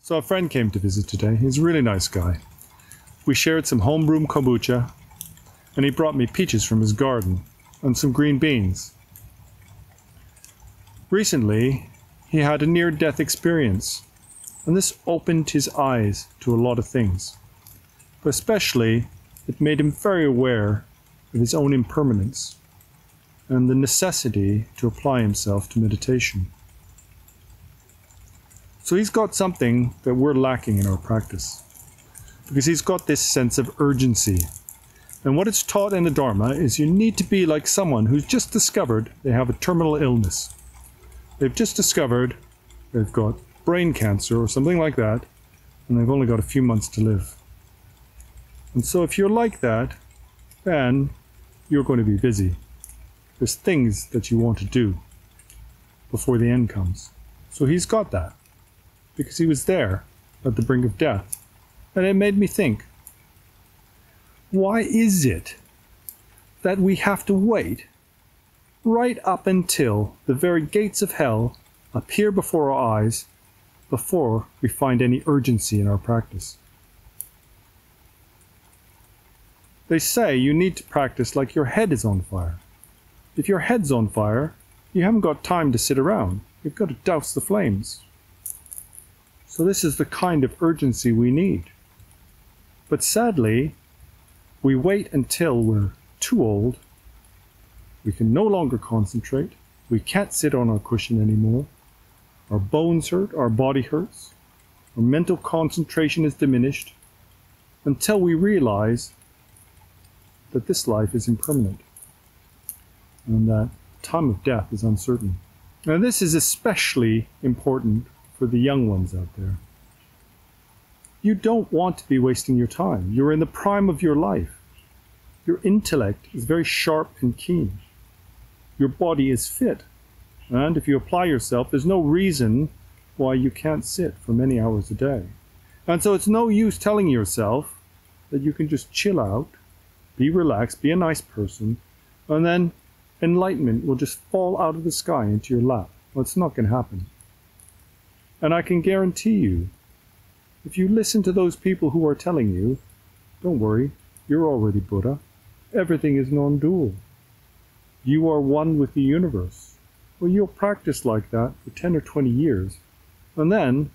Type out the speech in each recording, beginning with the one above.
So a friend came to visit today. He's a really nice guy. We shared some homebrewed kombucha, and he brought me peaches from his garden and some green beans. Recently, he had a near-death experience, and this opened his eyes to a lot of things. But especially, it made him very aware of his own impermanence and the necessity to apply himself to meditation. So he's got something that we're lacking in our practice, because he's got this sense of urgency. And what it's taught in the Dharma is you need to be like someone who's just discovered they have a terminal illness. They've just discovered they've got brain cancer or something like that, and they've only got a few months to live. And so if you're like that, then you're going to be busy. There's things that you want to do before the end comes. So he's got that, because he was there at the brink of death. And it made me think, why is it that we have to wait right up until the very gates of hell appear before our eyes before we find any urgency in our practice? They say you need to practice like your head is on fire. If your head's on fire, you haven't got time to sit around. You've got to douse the flames. So this is the kind of urgency we need. But sadly, we wait until we're too old. We can no longer concentrate. We can't sit on our cushion anymore. Our bones hurt, our body hurts. Our mental concentration is diminished until we realize that this life is impermanent and that time of death is uncertain. Now this is especially important for the young ones out there. You don't want to be wasting your time. You're in the prime of your life. Your intellect is very sharp and keen. Your body is fit. And if you apply yourself, there's no reason why you can't sit for many hours a day. And so it's no use telling yourself that you can just chill out, be relaxed, be a nice person, and then enlightenment will just fall out of the sky into your lap. Well, it's not going to happen. And I can guarantee you, if you listen to those people who are telling you, don't worry, you're already Buddha, everything is non-dual, you are one with the universe, well, you'll practice like that for 10 or 20 years. And then,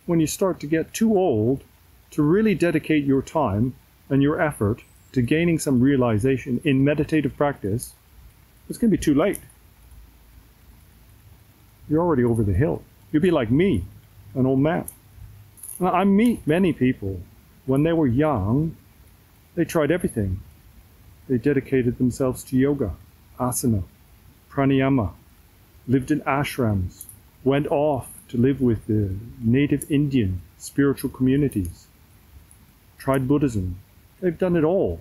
when you start to get too old to really dedicate your time and your effort to gaining some realization in meditative practice, it's going to be too late. You're already over the hill. You'll be like me, an old man. Now, I meet many people, when they were young, they tried everything. They dedicated themselves to yoga, asana, pranayama, lived in ashrams, went off to live with the native Indian spiritual communities, tried Buddhism. They've done it all.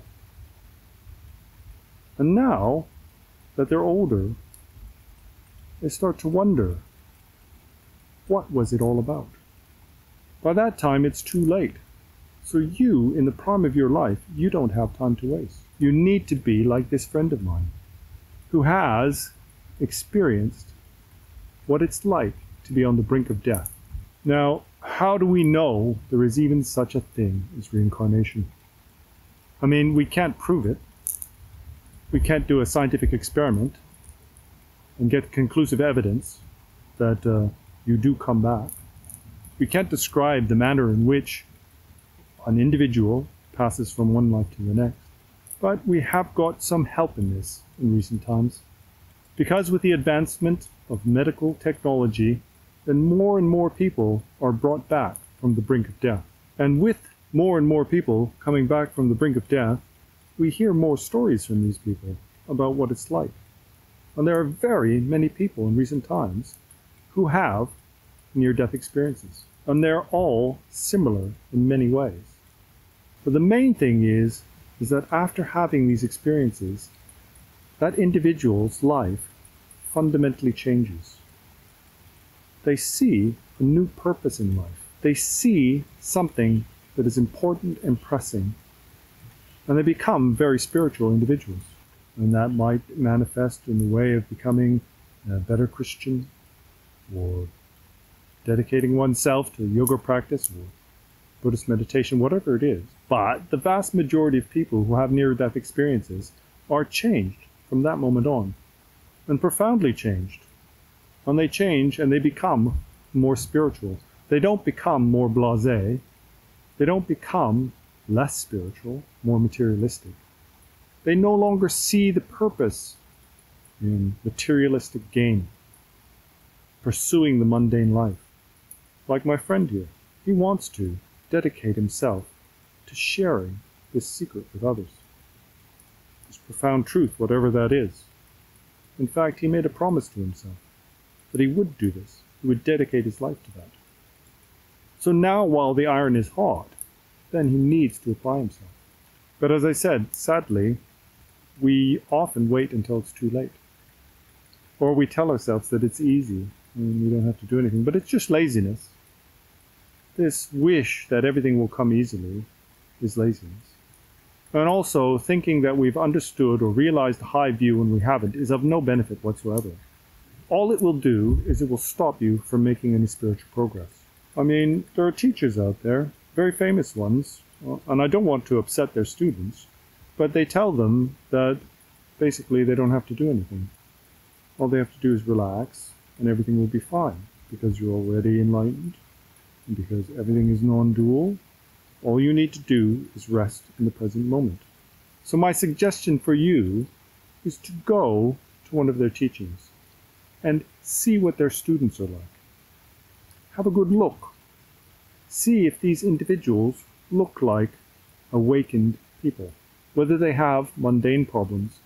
And now that they're older, they start to wonder, what was it all about? By that time, it's too late. So you, in the prime of your life, you don't have time to waste. You need to be like this friend of mine, who has experienced what it's like to be on the brink of death. Now, how do we know there is even such a thing as reincarnation? I mean, we can't prove it. We can't do a scientific experiment and get conclusive evidence that you do come back. We can't describe the manner in which an individual passes from one life to the next. But we have got some help in this in recent times. Because with the advancement of medical technology, then more and more people are brought back from the brink of death. And with more and more people coming back from the brink of death, we hear more stories from these people about what it's like. And there are very many people in recent times who have near-death experiences. And they're all similar in many ways. But the main thing is that after having these experiences, that individual's life fundamentally changes. They see a new purpose in life. They see something that is important and pressing, and they become very spiritual individuals. And that might manifest in the way of becoming a better Christian, or dedicating oneself to yoga practice or Buddhist meditation, whatever it is. But the vast majority of people who have near-death experiences are changed from that moment on, and profoundly changed. And they change and they become more spiritual. They don't become more blasé. They don't become less spiritual, more materialistic. They no longer see the purpose in materialistic gain, pursuing the mundane life. Like my friend here, he wants to dedicate himself to sharing this secret with others. This profound truth, whatever that is. In fact, he made a promise to himself that he would do this. He would dedicate his life to that. So now, while the iron is hot, then he needs to apply himself. But as I said, sadly, we often wait until it's too late. Or we tell ourselves that it's easy and we don't have to do anything, but it's just laziness. This wish that everything will come easily is laziness. And also, thinking that we've understood or realized the high view when we haven't is of no benefit whatsoever. All it will do is it will stop you from making any spiritual progress. I mean, there are teachers out there, very famous ones, and I don't want to upset their students, but they tell them that basically they don't have to do anything. All they have to do is relax, and everything will be fine, because you're already enlightened, and because everything is non-dual. All you need to do is rest in the present moment. So my suggestion for you is to go to one of their teachings and see what their students are like. Have a good look. See if these individuals look like awakened people, whether they have mundane problems,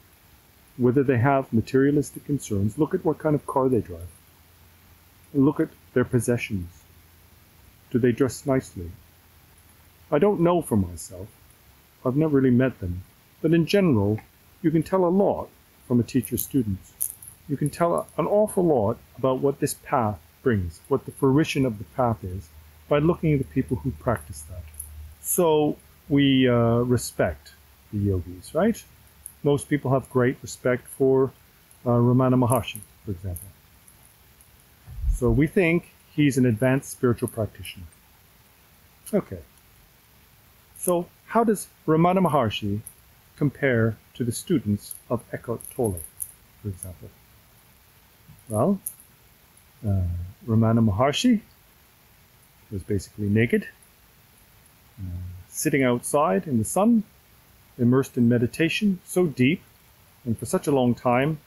whether they have materialistic concerns. Look at what kind of car they drive. Look at their possessions. Do they dress nicely? I don't know for myself. I've never really met them. But in general, you can tell a lot from a teacher's students. You can tell an awful lot about what this path brings, what the fruition of the path is, by looking at the people who practice that. So we respect the yogis, right? Most people have great respect for Ramana Maharshi, for example. So we think he's an advanced spiritual practitioner. Okay. So how does Ramana Maharshi compare to the students of Eckhart Tolle, for example? Well, Ramana Maharshi was basically naked, sitting outside in the sun, immersed in meditation so deep and for such a long time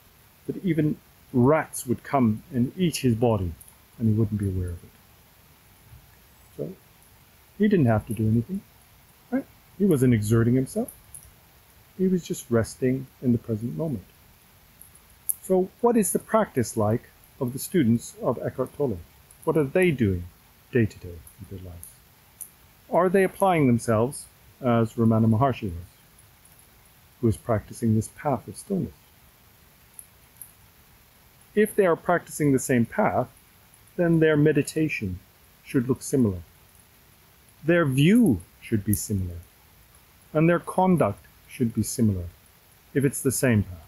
that even rats would come and eat his body and he wouldn't be aware of it. So he didn't have to do anything, right? He wasn't exerting himself. He was just resting in the present moment. So what is the practice like of the students of Eckhart Tolle? What are they doing day to day with their lives? Are they applying themselves as Ramana Maharshi was, who is practicing this path of stillness? If they are practicing the same path, then their meditation should look similar. Their view should be similar. And their conduct should be similar, if it's the same path.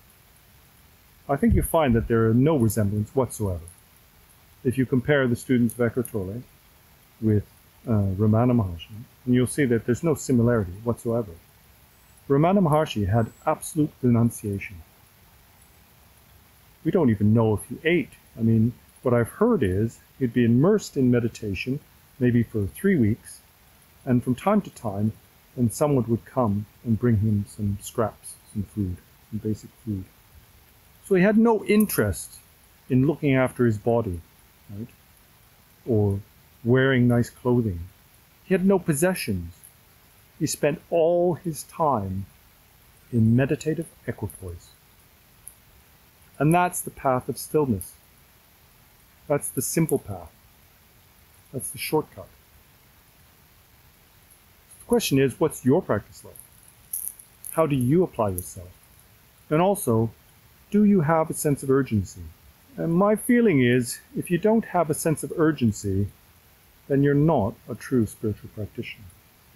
I think you find that there are no resemblance whatsoever. If you compare the students of Eckhart Tolle with Ramana Maharshi, and you'll see that there's no similarity whatsoever. Ramana Maharshi had absolute renunciation. We don't even know if he ate. I mean, what I've heard is he'd be immersed in meditation, maybe for 3 weeks, and from time to time, then someone would come and bring him some scraps, some food, some basic food. So he had no interest in looking after his body, right? Or wearing nice clothing. He had no possessions. He spent all his time in meditative equipoise. And that's the path of stillness. That's the simple path. That's the shortcut. The question is, what's your practice like? How do you apply yourself? And also, do you have a sense of urgency? And my feeling is, if you don't have a sense of urgency, then you're not a true spiritual practitioner.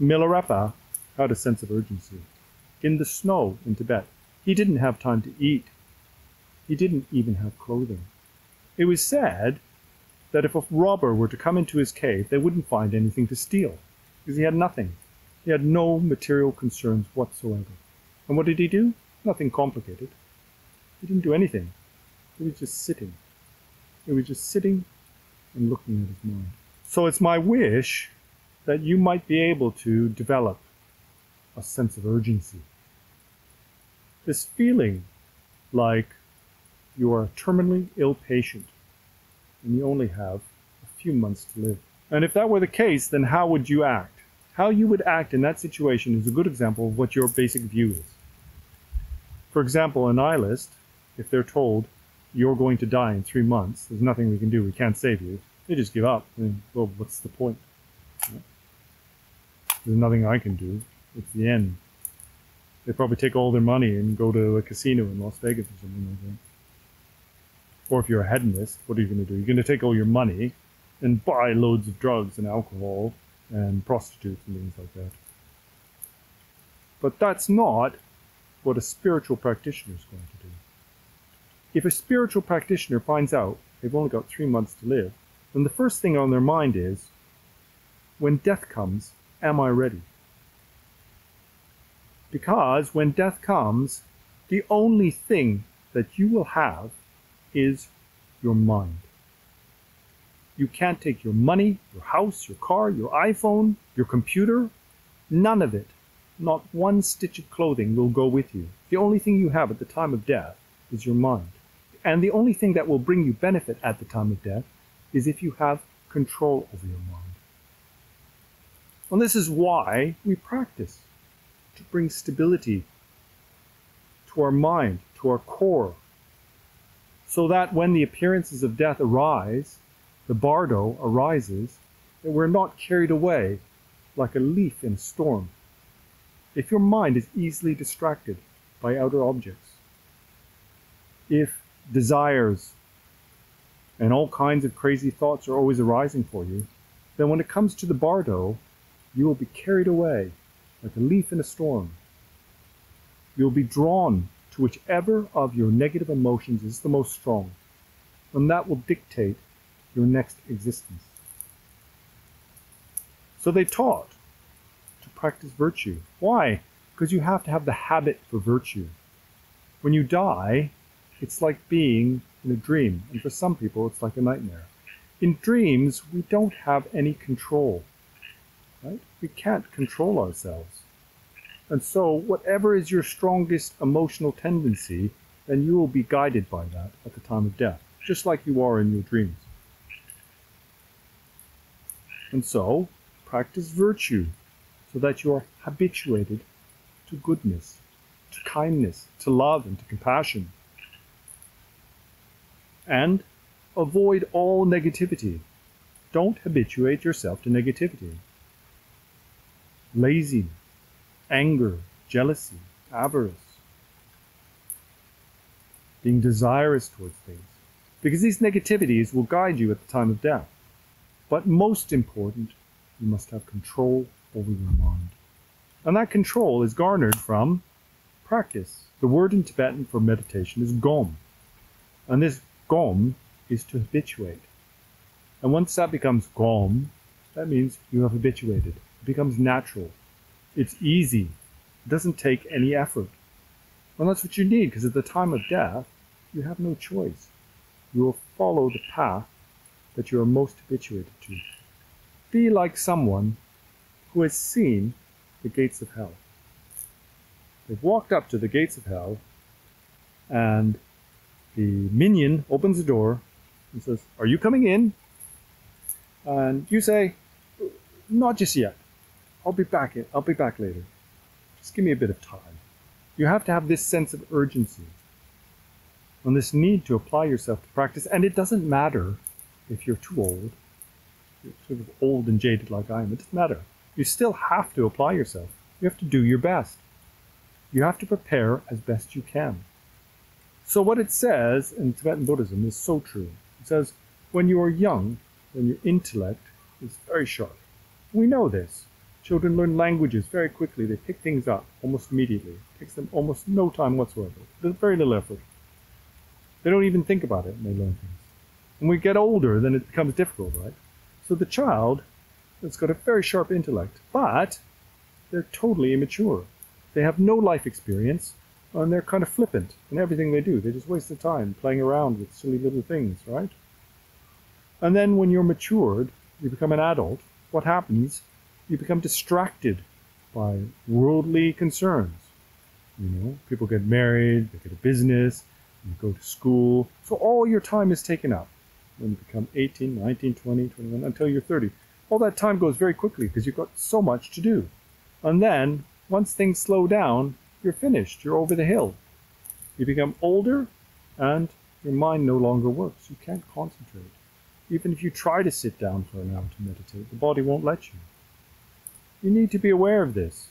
Milarepa had a sense of urgency. In the snow in Tibet, he didn't have time to eat. He didn't even have clothing. It was said that if a robber were to come into his cave, they wouldn't find anything to steal, because he had nothing. He had no material concerns whatsoever. And what did he do? Nothing complicated. He didn't do anything. He was just sitting. He was just sitting and looking at his mind. So it's my wish that you might be able to develop a sense of urgency. This feeling like you are a terminally ill patient and you only have a few months to live. And if that were the case, then how would you act? How you would act in that situation is a good example of what your basic view is. For example, a nihilist, if they're told you're going to die in 3 months, there's nothing we can do, we can't save you, they just give up. And, well, what's the point? There's nothing I can do. It's the end. They probably take all their money and go to a casino in Las Vegas or something like that. Or if you're a hedonist, what are you going to do? You're going to take all your money and buy loads of drugs and alcohol and prostitutes and things like that. But that's not what a spiritual practitioner is going to do. If a spiritual practitioner finds out they've only got 3 months to live, then the first thing on their mind is, when death comes, am I ready? Because when death comes, the only thing that you will have is your mind. You can't take your money, your house, your car, your iPhone, your computer, none of it. Not one stitch of clothing will go with you. The only thing you have at the time of death is your mind. And the only thing that will bring you benefit at the time of death is if you have control over your mind. And this is why we practice, to bring stability to our mind, to our core, so that when the appearances of death arise, the bardo arises, that we're not carried away like a leaf in a storm. If your mind is easily distracted by outer objects, if desires and all kinds of crazy thoughts are always arising for you, then when it comes to the bardo, you will be carried away like a leaf in a storm. You'll be drawn to whichever of your negative emotions is the most strong, and that will dictate your next existence. So they taught to practice virtue. Why? Because you have to have the habit for virtue. When you die, it's like being in a dream, and for some people it's like a nightmare. In dreams, we don't have any control, right? We can't control ourselves. And so whatever is your strongest emotional tendency, then you will be guided by that at the time of death, just like you are in your dreams. And so, practice virtue so that you are habituated to goodness, to kindness, to love, and to compassion. And avoid all negativity. Don't habituate yourself to negativity. Laziness, anger, jealousy, avarice, being desirous towards things. Because these negativities will guide you at the time of death. But most important, you must have control over your mind. And that control is garnered from practice. The word in Tibetan for meditation is gom. And this gom is to habituate. And once that becomes gom, that means you have habituated. It becomes natural. It's easy. It doesn't take any effort. And that's what you need, because at the time of death, you have no choice. You will follow the path that you are most habituated to. Be like someone who has seen the gates of hell. They've walked up to the gates of hell, and the minion opens the door and says, "Are you coming in?" And you say, "Not just yet. I'll be back later. Just give me a bit of time." You have to have this sense of urgency and this need to apply yourself to practice. And it doesn't matter if you're too old, you're sort of old and jaded like I am. It doesn't matter. You still have to apply yourself. You have to do your best. You have to prepare as best you can. So what it says in Tibetan Buddhism is so true. It says, when you are young, then your intellect is very sharp. We know this. Children learn languages very quickly. They pick things up almost immediately. It takes them almost no time whatsoever. There's very little effort. They don't even think about it and they learn things. When we get older, then it becomes difficult, right? So the child has got a very sharp intellect, but they're totally immature. They have no life experience, and they're kind of flippant in everything they do. They just waste their time playing around with silly little things, right? And then when you're matured, you become an adult, what happens? You become distracted by worldly concerns. You know, people get married, they get a business, you go to school. So all your time is taken up when you become 18, 19, 20, 21, until you're 30. All that time goes very quickly because you've got so much to do. And then, once things slow down, you're finished. You're over the hill. You become older and your mind no longer works. You can't concentrate. Even if you try to sit down for an hour to meditate, the body won't let you. You need to be aware of this.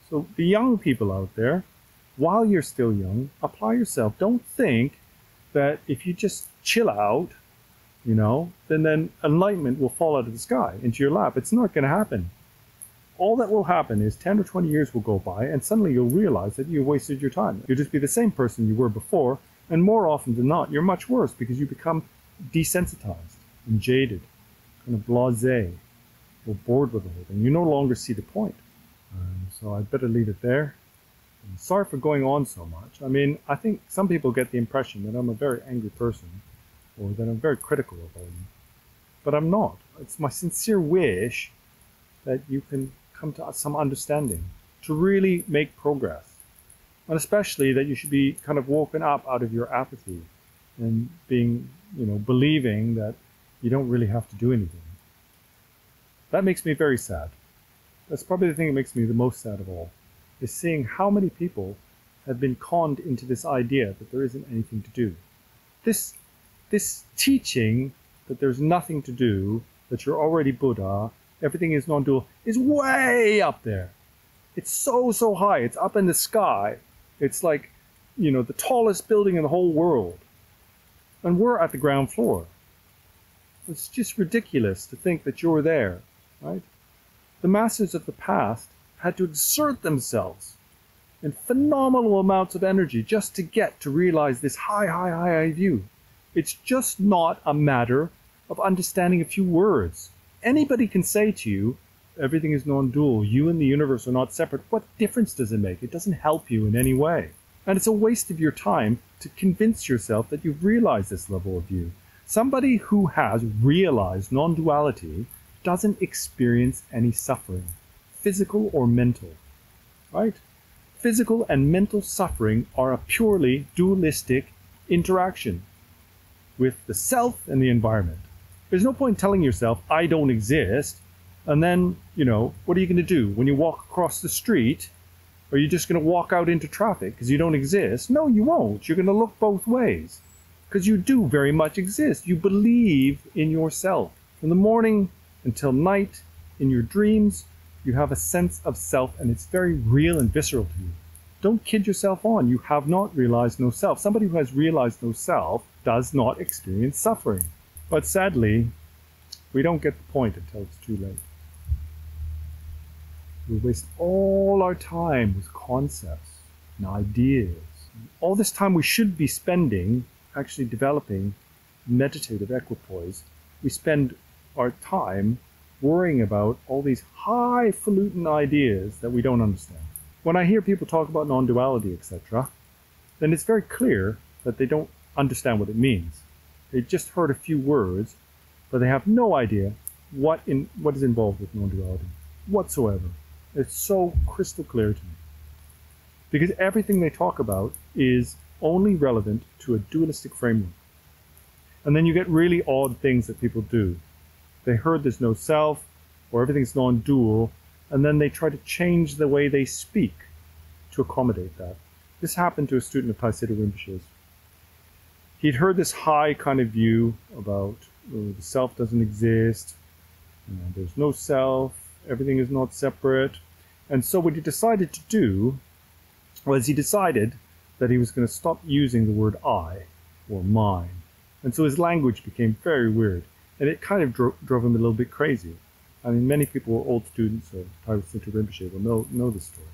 So the young people out there, while you're still young, apply yourself. Don't think that if you just chill out, you know, then enlightenment will fall out of the sky into your lap. It's not going to happen. All that will happen is 10 or 20 years will go by and suddenly you'll realize that you wasted your time. You'll just be the same person you were before, and more often than not, you're much worse because you become desensitized and jaded, kind of blasé, or bored with the whole thing. You no longer see the point. So I'd better leave it there. I'm sorry for going on so much. I mean, I think some people get the impression that I'm a very angry person or that I'm very critical of all you. But I'm not. It's my sincere wish that you can come to some understanding to really make progress. And especially that you should be kind of woken up out of your apathy and being, you know, believing that you don't really have to do anything. That makes me very sad. That's probably the thing that makes me the most sad of all, is seeing how many people have been conned into this idea that there isn't anything to do. This teaching that there's nothing to do, that you're already Buddha, everything is non-dual, is way up there. It's so high. It's up in the sky. It's like, you know, the tallest building in the whole world. And we're at the ground floor. It's just ridiculous to think that you're there, right? The masters of the past had to exert themselves in phenomenal amounts of energy just to get to realize this high view. It's just not a matter of understanding a few words. Anybody can say to you, everything is non-dual, you and the universe are not separate. What difference does it make? It doesn't help you in any way. And it's a waste of your time to convince yourself that you've realized this level of view. Somebody who has realized non-duality doesn't experience any suffering, physical or mental, right? Physical and mental suffering are a purely dualistic interaction with the self and the environment. There's no point telling yourself, I don't exist, and then, you know, what are you going to do? When you walk across the street, are you just going to walk out into traffic because you don't exist? No, you won't. You're going to look both ways because you do very much exist. You believe in yourself. From the morning until night, in your dreams, you have a sense of self, and it's very real and visceral to you. Don't kid yourself on. You have not realized no self. Somebody who has realized no self does not experience suffering. But sadly, we don't get the point until it's too late. We waste all our time with concepts and ideas. All this time we should be spending actually developing meditative equipoise. We spend our time worrying about all these highfalutin ideas that we don't understand. When I hear people talk about non-duality, etc., then it's very clear that they don't understand what it means. They just heard a few words, but they have no idea what is involved with non-duality whatsoever. It's so crystal clear to me. Because everything they talk about is only relevant to a dualistic framework. And then you get really odd things that people do. They heard there's no self, or everything's non-dual, and then they try to change the way they speak to accommodate that. This happened to a student of Taiseido Rinpoche's. He'd heard this high kind of view about the self doesn't exist, there's no self, everything is not separate. And so what he decided to do was he decided that he was going to stop using the word I or mine. And so his language became very weird. And it kind of drove him a little bit crazy. I mean, many people who are old students of Taiseido Rinpoche will know this story.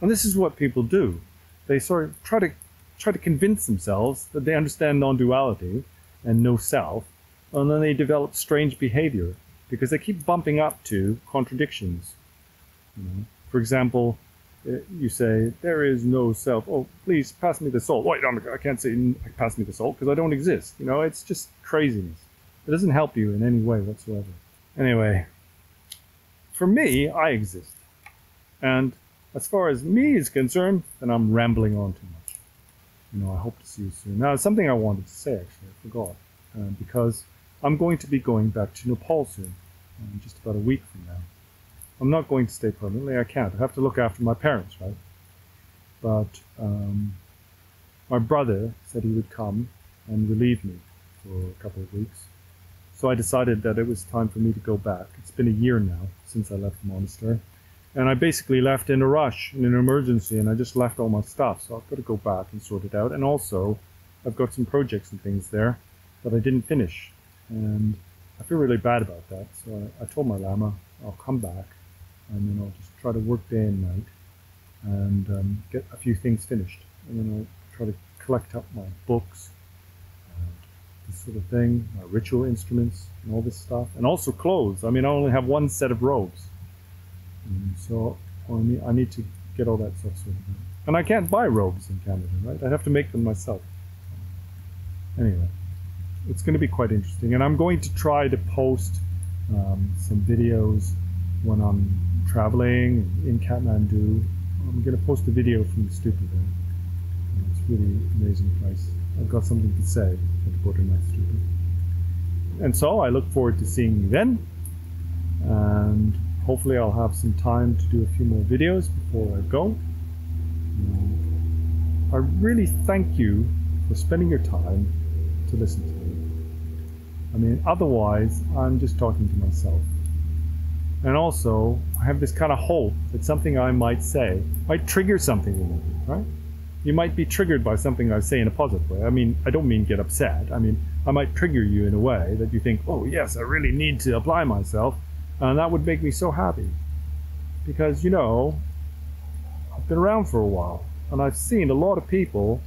And this is what people do. They sort of try to convince themselves that they understand non-duality, and no self, and then they develop strange behavior because they keep bumping up to contradictions. You know? For example, you say, there is no self. Oh, please pass me the salt. Wait, I can't say pass me the salt because I don't exist. You know, it's just craziness. It doesn't help you in any way whatsoever. Anyway, for me, I exist. And as far as me is concerned, then I'm rambling on too much. You know, I hope to see you soon. Now, something I wanted to say, actually, I forgot. Because I'm going to be going back to Nepal soon, just about a week from now. I'm not going to stay permanently. I can't. I have to look after my parents, right? But my brother said he would come and relieve me for a couple of weeks. So I decided that it was time for me to go back. It's been a year now since I left the monastery. And I basically left in a rush, in an emergency, and I just left all my stuff. So I've got to go back and sort it out. And also, I've got some projects and things there that I didn't finish. And I feel really bad about that. So I told my Lama, I'll come back. And then I'll just try to work day and night and get a few things finished. And then I'll try to collect up my books, this sort of thing, my ritual instruments and all this stuff. And also clothes. I mean, I only have one set of robes. So I need to get all that stuff sorted out. And I can't buy robes in Canada, right? I have to make them myself. Anyway, it's going to be quite interesting. And I'm going to try to post some videos when I'm traveling in Kathmandu. I'm going to post a video from the stupa there. It's really an amazing place. I've got something to say at the Buddha-Nath stupa. And so I look forward to seeing you then. And hopefully I'll have some time to do a few more videos before I go. I really thank you for spending your time to listen to me. I mean, otherwise, I'm just talking to myself. And also, I have this kind of hope that something I might say might trigger something in you, right? You might be triggered by something I say in a positive way. I mean, I don't mean get upset. I mean, I might trigger you in a way that you think, oh yes, I really need to apply myself. And that would make me so happy. Because, you know, I've been around for a while. And I've seen a lot of people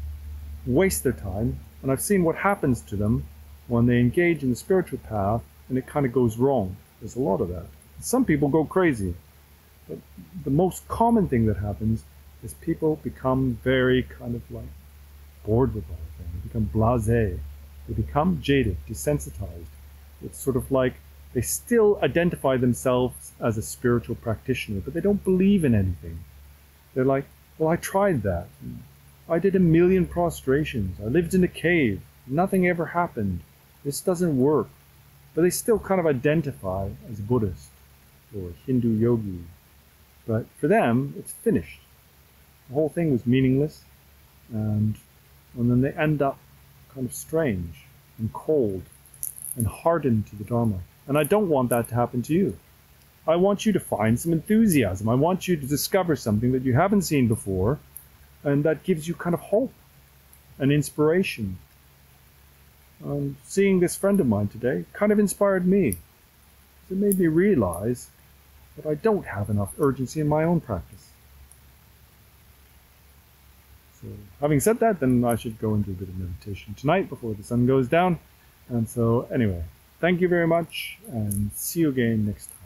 waste their time. And I've seen what happens to them when they engage in the spiritual path and it kind of goes wrong. There's a lot of that. Some people go crazy. But the most common thing that happens is people become very kind of like bored with everything. They become blasé. They become jaded, desensitized. It's sort of like they still identify themselves as a spiritual practitioner, but they don't believe in anything. They're like, well, I tried that. I did 1,000,000 prostrations. I lived in a cave. Nothing ever happened. This doesn't work. But they still kind of identify as Buddhist or Hindu yogi. But for them, it's finished. The whole thing was meaningless. And then they end up kind of strange and cold and hardened to the Dharma. And I don't want that to happen to you. I want you to find some enthusiasm. I want you to discover something that you haven't seen before, and that gives you kind of hope and inspiration. Seeing this friend of mine today kind of inspired me. It made me realize that I don't have enough urgency in my own practice. So, having said that, then I should go and do a bit of meditation tonight before the sun goes down. And so, anyway, thank you very much, and see you again next time.